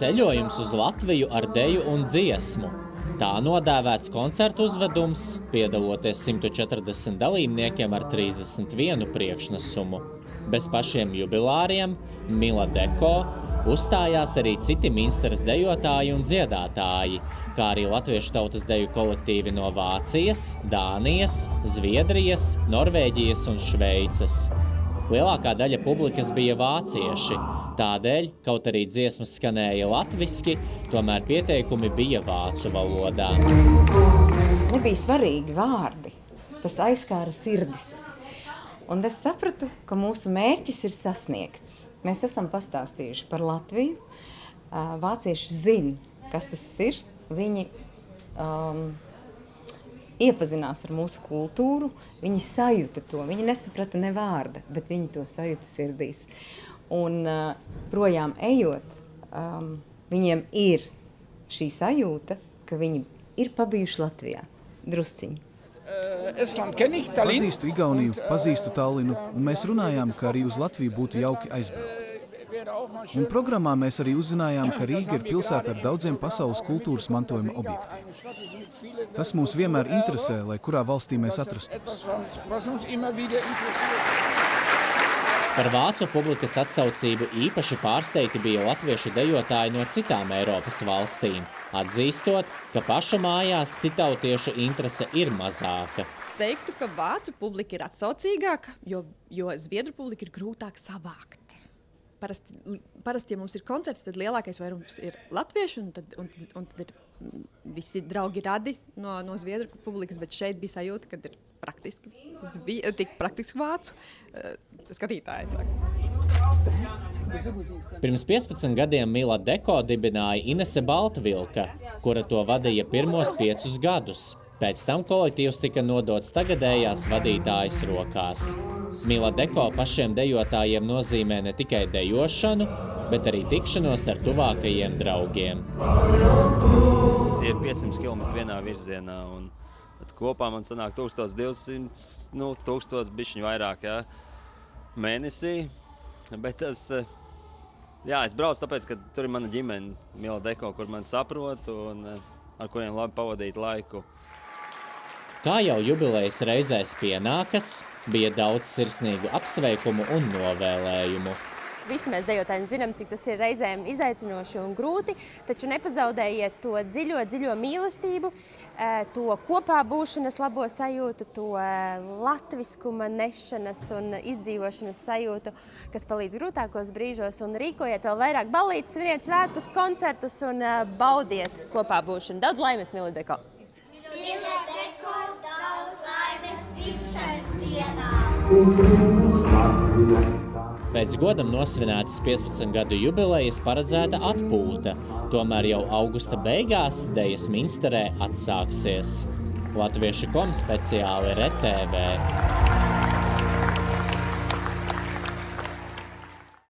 ceļojums uz Latviju ar deju un dziesmu. Tā nodēvēts koncertu uzvedums, piedaloties 140 dalībniekiem ar 31 priekšnesumu. Bez pašiem jubilāriem Mila Deko uzstājās arī citi Minsteras dejotāji un dziedātāji, kā arī latviešu tautas deju kolektīvi no Vācijas, Dānijas, Zviedrijas, Norvēģijas un Šveices. Lielākā daļa publikas bija vācieši, tādēļ, kaut arī dziesmas skanēja latviski, tomēr pieteikumi bija vācu valodā. Nebija svarīgi vārdi, tas aizskāra sirdis. Un es sapratu, ka mūsu mērķis ir sasniegts. Mēs esam pastāstījuši par Latviju, vācieši zina, kas tas ir, viņi iepazinās ar mūsu kultūru, viņi sajuta to, viņi nesaprata ne vārda, bet viņi to sajuta sirdīs. Un projām ejot, viņiem ir šī sajūta, ka viņi ir pabijuši Latvijā, drusciņi. Pazīstu Igauniju, pazīstu Tallinu, un mēs runājām, ka arī uz Latviju būtu jauki aizbraukt. Un programmā mēs arī uzzinājām, ka Rīga ir pilsēta ar daudziem pasaules kultūras mantojuma objektiem. Tas mūs vienmēr interesē, lai kurā valstī mēs atrastos. Par vācu publikas atsaucību īpaši pārsteigti bija latviešu dejotāji no citām Eiropas valstīm, atzīstot, ka pašu mājās citautiešu interese ir mazāka. Es teiktu, ka vācu publika ir atsaucīgāka, jo zviedru publika ir grūtāk savākt. Parasti, ja mums ir koncerti, tad lielākais vairums ir latvieši, un tad ir visi draugi radi no zviedru publikas, bet šeit bija sajūta, ka ir tik praktiski vācu skatītāji. Pirms 15 gadiem Mila Deko dibināja Inese Baltvilka, kura to vadīja pirmos 5 gadus. Pēc tam kolektīvs tika nodots tagadējās vadītājas rokās. Mila Deko pašiem dejotājiem nozīmē ne tikai dejošanu, bet arī tikšanos ar tuvākajiem draugiem. Tie ir 500 km vienā virzienā, un tad kopā man sanāk 1200, 1000 bišķiņu vairāk, mēnesī. Bet es braucu tāpēc, ka tur ir mana ģimene, Mila Deko, kur man saprot un ar kuriem labi pavadīt laiku. Kā jau jubilejas reizēs pienākas, bija daudz sirsnīgu apsveikumu un novēlējumu. Visi mēs dejotāji zinām, cik tas ir reizēm izaicinoši un grūti, taču nepazaudējiet to dziļo mīlestību, to kopā būšanas labo sajūtu, to latviskuma nešanas un izdzīvošanas sajūtu, kas palīdz grūtākos brīžos, un rīkojiet vēl vairāk ballītes, sviniet svētkus, koncertus un baudiet kopā būšanu. Daudz laimes, Mila Deko! Mila Deko, daudz laimes dzimšanas dienā! Pēc godam nosvinētas 15 gadu jubilejas paredzēta atpūta, tomēr jau augusta beigās dejas Minsterē atsāksies. Latvieši.com speciāli RTV.